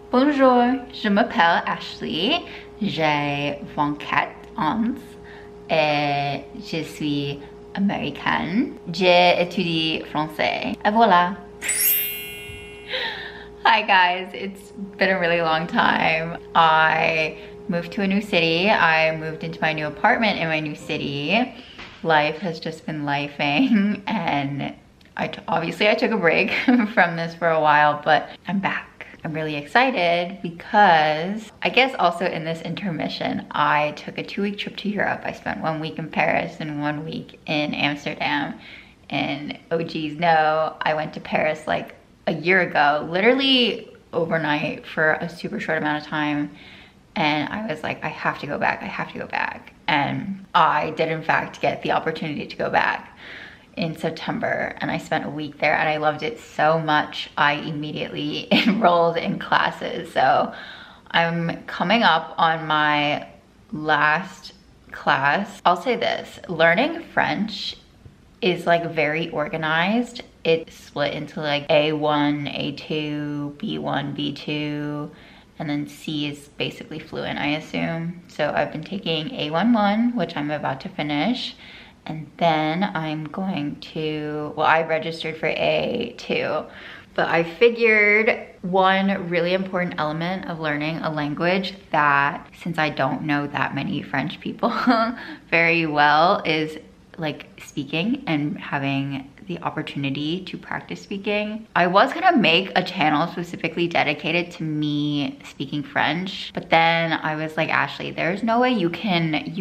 Bonjour, je m'appelle Ashley, j'ai 24 ans et je suis américaine. J'ai étudié français. Et voilà. Hi guys, it's been a really long time. I moved to a new city. I moved into my new apartment in my new city. Life has just been lifing, and obviously I took a break from this for a while, but I'm back. I'm really excited because I guess also in this intermission, I took a 2-week trip to Europe. I spent 1 week in Paris and 1 week in Amsterdam. And oh geez, no, I went to Paris like a year ago, literally overnight for a super short amount of time. And I was like, I have to go back, I have to go back. And I did in fact get the opportunity to go back in September, and I spent a week there and I loved it so much. I immediately enrolled in classes. So I'm coming up on my last class. I'll say this, learning French is like very organized. It's split into like A1, A2, B1, B2, and then C is basically fluent, I assume. So I've been taking A11, which I'm about to finish. And then I'm going to, well, I registered for A2, but I figured one really important element of learning a language that, since I don't know that many French people very well, is like speaking and having the opportunity to practice speaking. I was gonna make a channel specifically dedicated to me speaking French, but then I was like, Ashley, there's no way you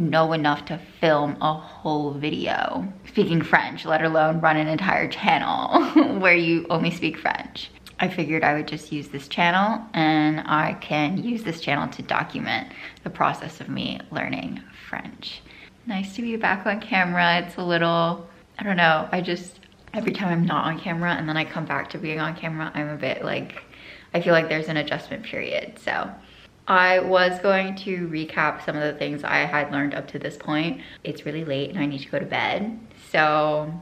know enough to film a whole video speaking French, let alone run an entire channel where you only speak French. I figured I would just use this channel, and I can use this channel to document the process of me learning French. Nice to be back on camera. It's a little, I don't know, every time I'm not on camera and then I come back to being on camera, I'm a bit like, I feel like there's an adjustment period. So I was going to recap some of the things I had learned up to this point. It's really late and I need to go to bed. So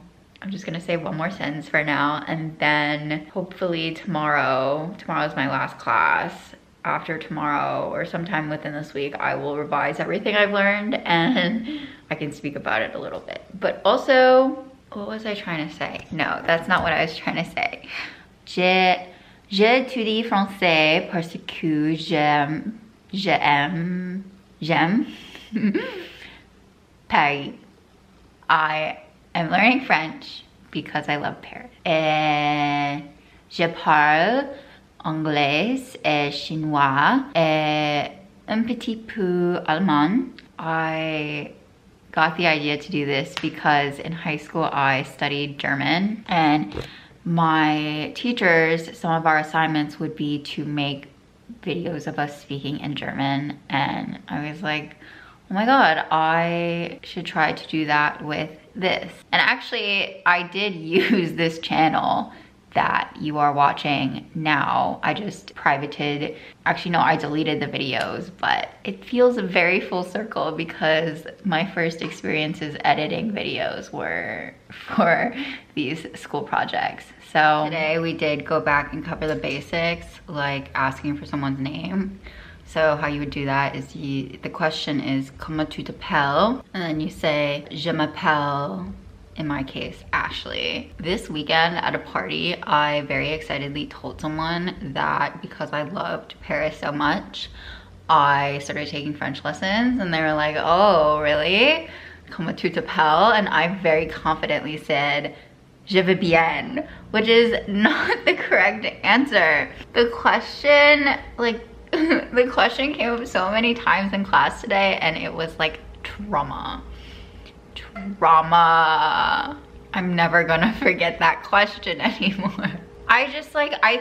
I'm just gonna say one more sentence for now, and then hopefully tomorrow's my last class. After tomorrow or sometime within this week, I will revise everything I've learned and I can speak about it a little bit. But also, what was I trying to say? No, that's not what I was trying to say. J'étudie français parce que j'aime Paris. I am learning French because I love Paris. Et je parle anglais et chinois et un petit peu allemand. I got the idea to do this because in high school I studied German, and my teachers, some of our assignments would be to make videos of us speaking in German, and I was like, oh my god, I should try to do that with this. And actually I did use this channel that you are watching now. I just privated, actually no, I deleted the videos, but it feels very full circle because my first experiences editing videos were for these school projects. So today we did go back and cover the basics, like asking for someone's name. So how you would do that is the question is comment tu t'appelles, and then you say je m'appelle, in my case, Ashley. This weekend at a party, I very excitedly told someone that because I loved Paris so much, I started taking French lessons, and they were like, oh, really? Comment tu t'appelles? And I very confidently said, je vais bien, which is not the correct answer. The question, like, the question came up so many times in class today, and it was like trauma. I'm never gonna forget that question anymore. I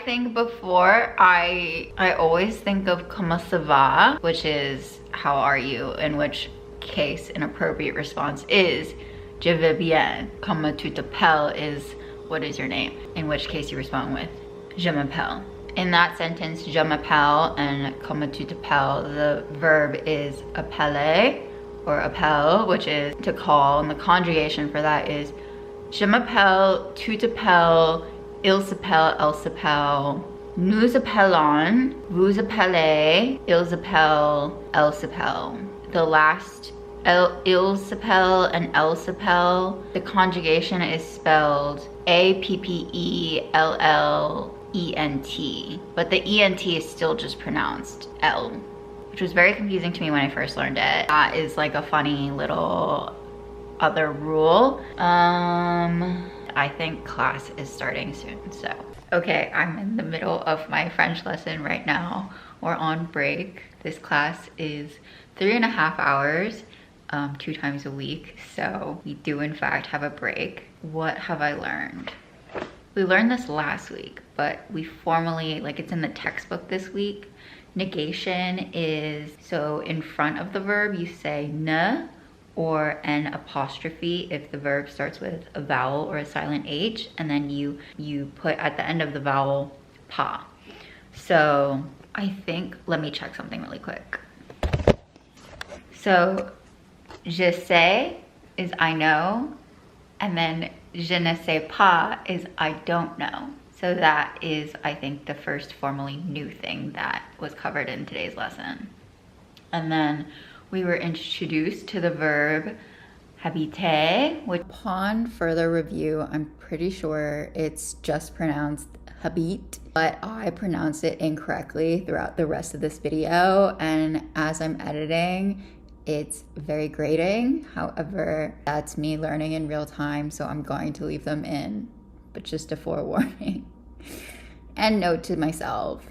think before, I always think of comment ça va, which is how are you, in which case an appropriate response is je vais bien. Comment tu t'appelles is what is your name, in which case you respond with je m'appelle. In that sentence, je m'appelle and comment tu t'appelles, the verb is appeler or appelle, which is to call, and the conjugation for that is je m'appelle, tu t'appelles, il s'appelle, elle s'appelle, Nous appelons, vous appelez, ils appellent, elles s'appellent. The last ils s'appelle and elles s'appelle, the conjugation is spelled A-P-P-E-L-L-E-N-T, but the E-N-T is still just pronounced L, which was very confusing to me when I first learned it. That is like a funny little other rule. I think class is starting soon, so. Okay, I'm in the middle of my French lesson right now. We're on break. This class is 3.5 hours, 2 times a week. So we do in fact have a break. What have I learned? We learned this last week, but we formally, like it's in the textbook this week. Negation is, so in front of the verb you say ne or an apostrophe if the verb starts with a vowel or a silent H, and then you put at the end of the vowel pa. So I think, let me check something really quick. So je sais is I know, and then je ne sais pas is I don't know. So that is, I think, the first formally new thing that was covered in today's lesson. And then we were introduced to the verb habiter, which upon further review, I'm pretty sure it's just pronounced habit, but I pronounced it incorrectly throughout the rest of this video. And as I'm editing, it's very grating. However, that's me learning in real time, so I'm going to leave them in, but just a forewarning. And note to myself,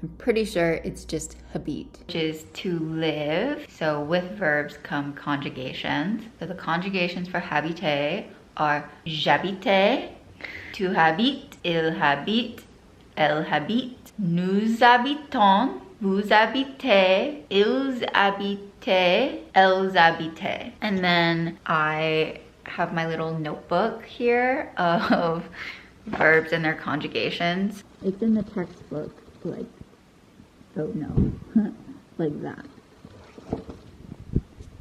I'm pretty sure it's just habit, which is to live. So with verbs come conjugations. So the conjugations for habiter are j'habite, tu habites, il habite, elle habite, nous habitons, vous habitez, ils habitent, elles habitent. And then I have my little notebook here of verbs and their conjugations. It's in the textbook, like, oh no, like that.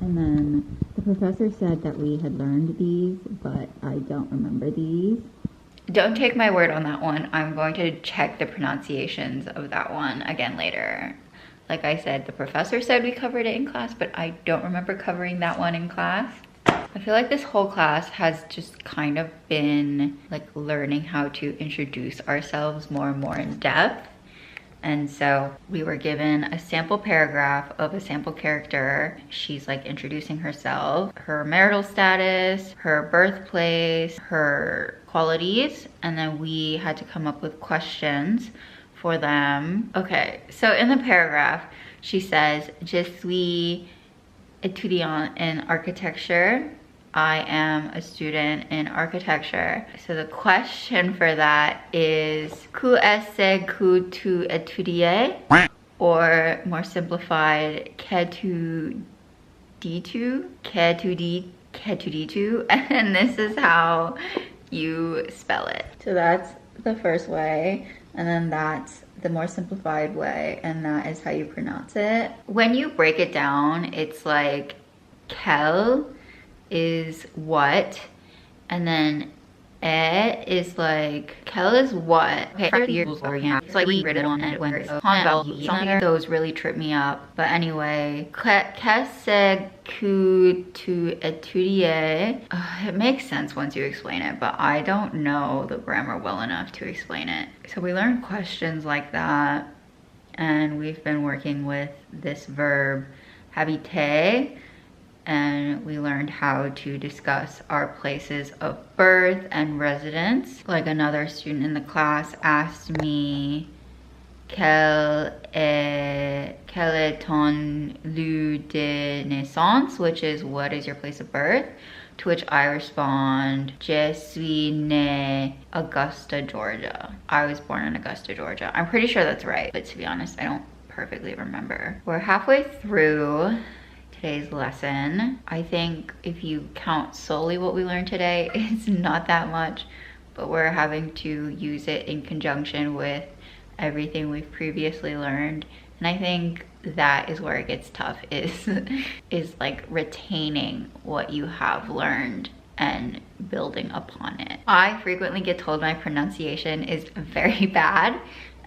And then the professor said that we had learned these, but I don't remember these. Don't take my word on that one. I'm going to check the pronunciations of that one again later. Like I said, the professor said we covered it in class, but I don't remember covering that one in class. I feel like this whole class has just kind of been like learning how to introduce ourselves more and more in depth. And so we were given a sample paragraph of a sample character. She's like introducing herself, her marital status, her birthplace, her qualities, and then we had to come up with questions for them. Okay, so in the paragraph, she says, Je suis étudiant in architecture. I am a student in architecture. So the question for that is, qu'est-ce que tu étudies? Or more simplified, qu'es-tu dis-tu? Qu'es-tu dis-tu? And this is how you spell it. So that's the first way, and then that's the more simplified way, and that is how you pronounce it. When you break it down, it's like quel is what, and then is like, quel is what. Okay, it's like we read it on it when it's something. Those really trip me up. But anyway, qu'est-ce que tu étudies? It makes sense once you explain it, but I don't know the grammar well enough to explain it. So we learned questions like that, and we've been working with this verb habiter, and we learned how to discuss our places of birth and residence. Like another student in the class asked me, quel est ton lieu de naissance, which is what is your place of birth? To which I respond, Je suis née Augusta, Georgia. I was born in Augusta, Georgia. I'm pretty sure that's right, but to be honest, I don't perfectly remember. We're halfway through today's lesson. I think if you count solely what we learned today, it's not that much, but we're having to use it in conjunction with everything we've previously learned. And I think that is where it gets tough, is like retaining what you have learned and building upon it. I frequently get told my pronunciation is very bad,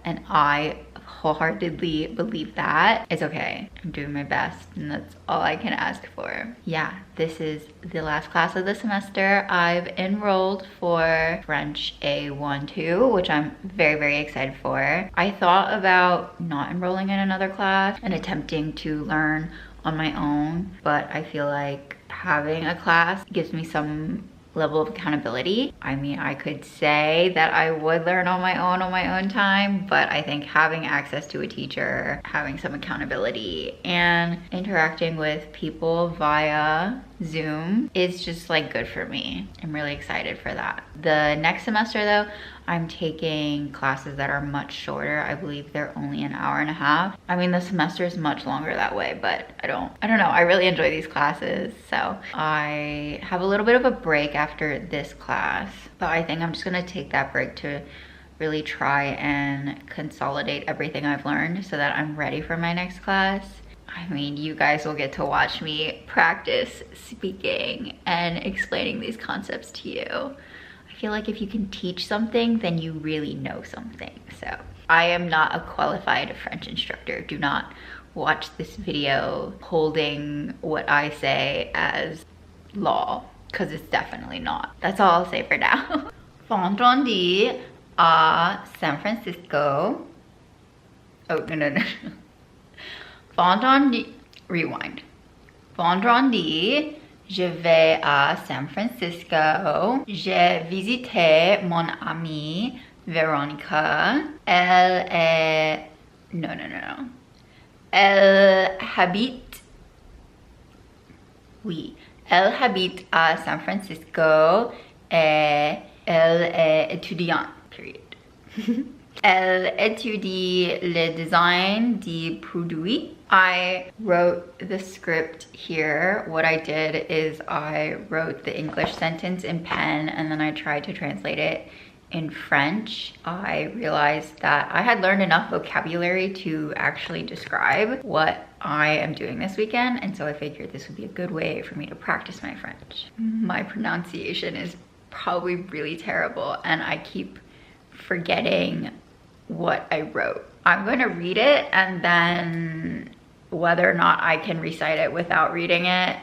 and I wholeheartedly believe that. It's okay. I'm doing my best, and that's all I can ask for. Yeah, this is the last class of the semester. I've enrolled for French A1-2, which I'm very, very excited for. I thought about not enrolling in another class and attempting to learn on my own, but I feel like having a class gives me some level of accountability. I mean, I could say that I would learn on my own time, but I think having access to a teacher, having some accountability, and interacting with people via Zoom is just like good for me. I'm really excited for that. The next semester though, I'm taking classes that are much shorter. I believe they're only an hour and a half. I mean, the semester is much longer that way, but I don't know. I really enjoy these classes. So I have a little bit of a break after this class, but I think I'm just gonna take that break to really try and consolidate everything I've learned so that I'm ready for my next class. I mean, you guys will get to watch me practice speaking and explaining these concepts to you. I feel like if you can teach something, then you really know something. So I am not a qualified French instructor. Do not watch this video holding what I say as law, because it's definitely not. That's all I'll say for now. Vendredi à San Francisco. Oh, no. Vendredi, rewind. Vendredi, je vais à San Francisco. J'ai visité mon amie Veronica. Elle est... No. Elle habite... Oui. Elle habite à San Francisco et elle est étudiante. Period. Elle étudie le design des produits. I wrote the script here. What I did is I wrote the English sentence in pen and then I tried to translate it in French. I realized that I had learned enough vocabulary to actually describe what I am doing this weekend, and so I figured this would be a good way for me to practice my French. My pronunciation is probably really terrible and I keep forgetting what I wrote. I'm going to read it, and then whether or not I can recite it without reading it,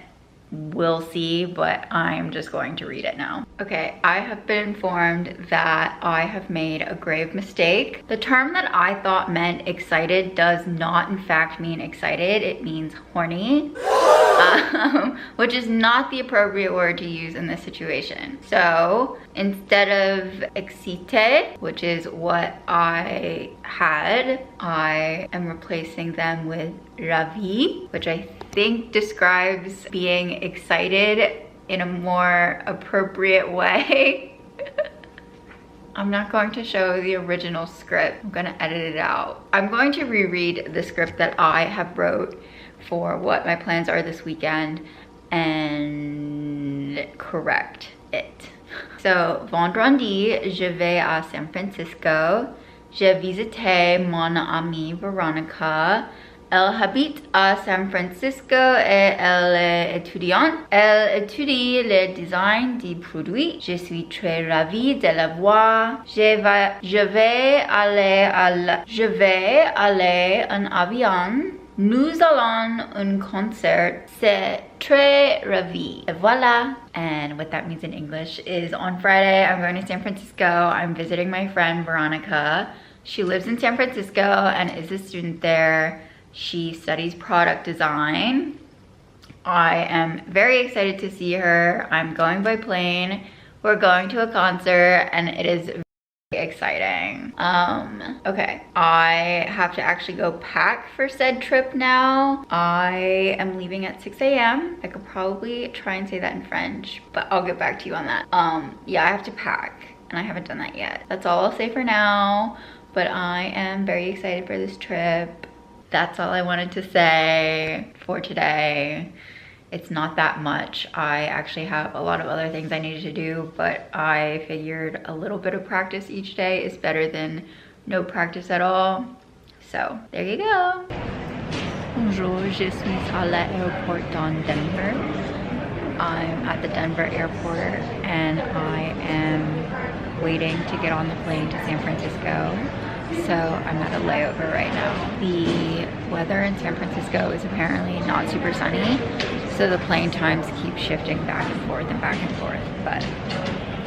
we'll see, but I'm just going to read it now. Okay, I have been informed that I have made a grave mistake. The term that I thought meant excited does not in fact mean excited, it means horny. Which is not the appropriate word to use in this situation. So instead of excité, which is what I had, I am replacing them with ravi, which I think describes being excited in a more appropriate way. I'm not going to show the original script. I'm gonna edit it out. I'm going to reread the script that I have wrote for what my plans are this weekend and correct it. So, vendredi, je vais à San Francisco. J'ai visité mon amie Veronica. Elle habite à San Francisco et elle est étudiante. Elle étudie le design des produits. Je suis très ravie de la voir. Je vais aller en avion. Nous allons un concert. C'est très ravi. Et voilà. And what that means in English is on Friday, I'm going to San Francisco. I'm visiting my friend Veronica. She lives in San Francisco and is a student there. She studies product design. I am very excited to see her. I'm going by plane. We're going to a concert and it is very exciting. Okay, I have to actually go pack for said trip now. I am leaving at 6 a.m. I could probably try and say that in French, but I'll get back to you on that. Yeah, I have to pack and I haven't done that yet. That's all I'll say for now, but I am very excited for this trip. That's all I wanted to say for today. It's not that much. I actually have a lot of other things I needed to do, but I figured a little bit of practice each day is better than no practice at all. So there you go. Bonjour, je suis à l'aéroport dans Denver. I'm at the Denver airport and I am waiting to get on the plane to San Francisco. So I'm at a layover right now. The weather in San Francisco is apparently not super sunny, so the plane times keep shifting back and forth, but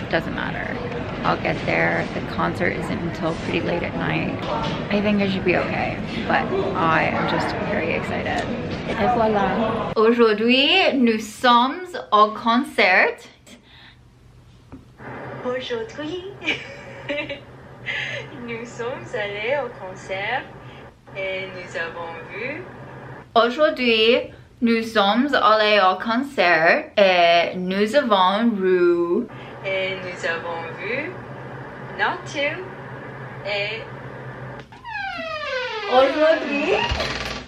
it doesn't matter. I'll get there. The concert isn't until pretty late at night. I think I should be okay, but I am just very excited. Et voilà. Aujourd'hui, nous sommes au concert. Aujourd'hui, nous sommes allés au concert et nous avons vu. Aujourd'hui, nous sommes allés au concert et nous avons vu. Et nous avons vu Nature et Aujourd'hui,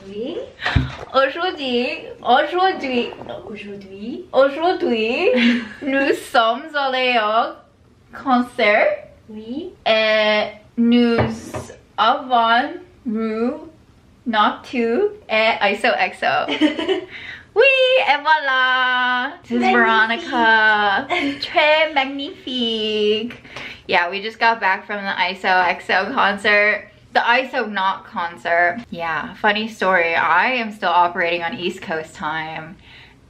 oui. Aujourd'hui, nous sommes allés au concert Oui. et nous avons vu Noctu et XOXO. Oui, et voilà. This is Veronica. Très magnifique. Yeah, we just got back from the XOXO concert. The ISO Not concert. Yeah, funny story. I am still operating on East Coast time,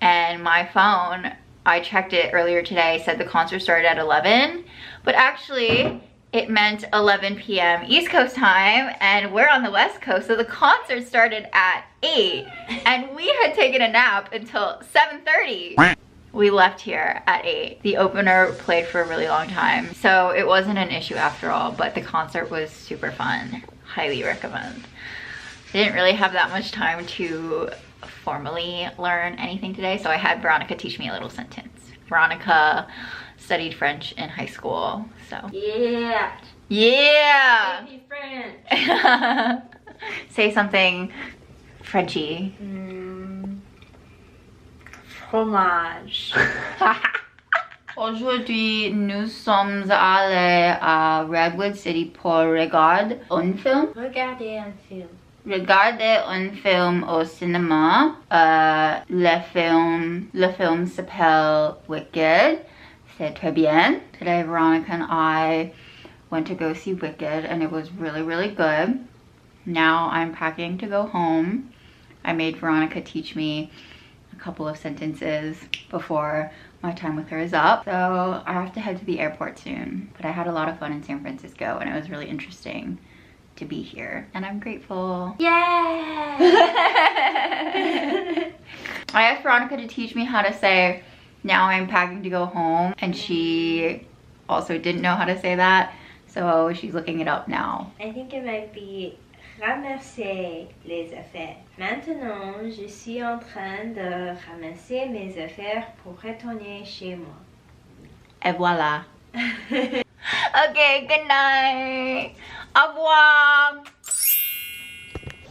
and my phone, I checked it earlier today, said the concert started at 11, but actually it meant 11 p.m. East Coast time, and we're on the West Coast, so the concert started at 8, and we had taken a nap until 7:30. We left here at 8. The opener played for a really long time, so it wasn't an issue after all, but the concert was super fun. Highly recommend. I didn't really have that much time to formally learn anything today, so I had Veronica teach me a little sentence. Veronica studied French in high school, so. Yeah. Yeah! Baby French. Say something Frenchy. Fromage. Aujourd'hui, nous sommes allés à Redwood City pour regarder un film. Regardez un film. Regarder un film au cinéma. Le film s'appelle Wicked. C'est très bien. Today, Veronica and I went to go see Wicked, and it was really, really good. Now I'm packing to go home. I made Veronica teach me a couple of sentences before my time with her is up. So I have to head to the airport soon. But I had a lot of fun in San Francisco, and it was really interesting to be here, and I'm grateful. Yeah. I asked Veronica to teach me how to say, now I'm packing to go home, and she also didn't know how to say that, so she's looking it up now. I think it might be ramasser les affaires. Maintenant, je suis en train de ramasser mes affaires pour retourner chez moi. Et voilà. Okay, good night. Au revoir.